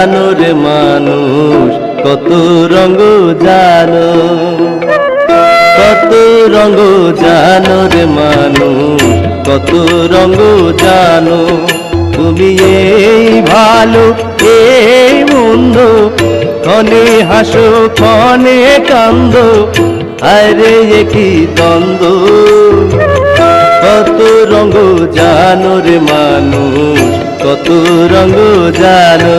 জানো রে মানুষ, কত রঙ জানো, কত রঙ জানো রে মানুষ, কত রঙ জানো। তুমি এই ভালো এই মন্দ, ক্ষণে হাসো ক্ষণে কান্দো, আরে একই দ্বন্দ্ব। কত রঙ জানো রে মানুষ, কত রঙ জানো।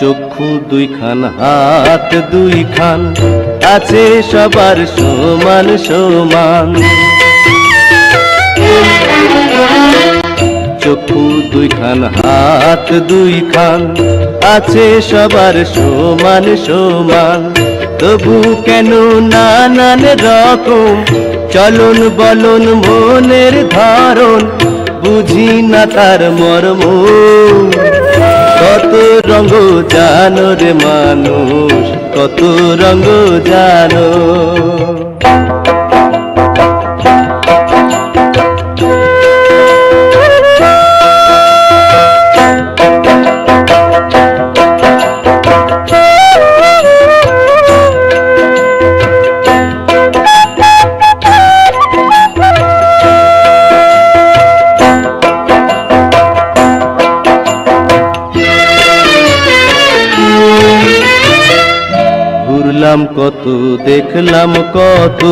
চক্ষু দুইখান হাত দুইখান, আছে সবার সমান সমান। চক্ষু দুইখান হাত দুইখান, আছে সবার সমান সমান। তবু কেন নানান রকম চলন বলন মনের ধারণ, বুঝি না তার মর্ম। কত রঙ জানো রে মানুষ, কত রঙ জানো। ঘুরলাম কত দেখলাম কত,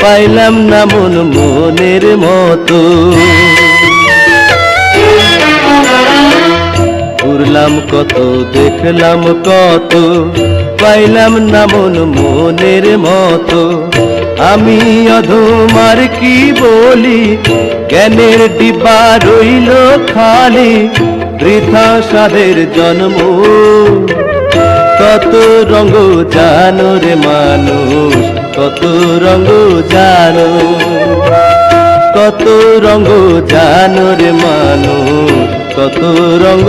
পাইলাম না মন মনের মতো। ঘুরলাম কত দেখলাম কত, পাইলাম না মন মনের মতো। আমি অধম আর কি বলি, জ্ঞানের ডিব্বা রইল খালি, বৃথা সাধের জন্ম। কত রঙ জানো রে মানুষ, কত রঙ জানো, কত রঙ জানো রে মানুষ, কত রঙ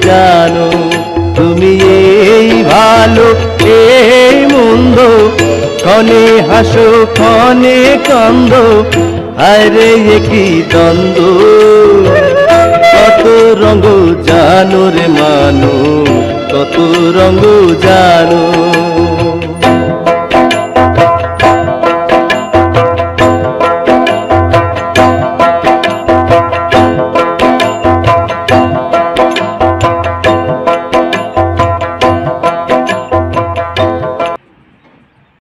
জানো। তুমি এই ভালো এই মন্দ, ক্ষণে হাসো ক্ষণে কান্দো, আরে একই দ্বন্দ্ব। কত রঙ জানো রে মানুষ, কত রঙ জানো।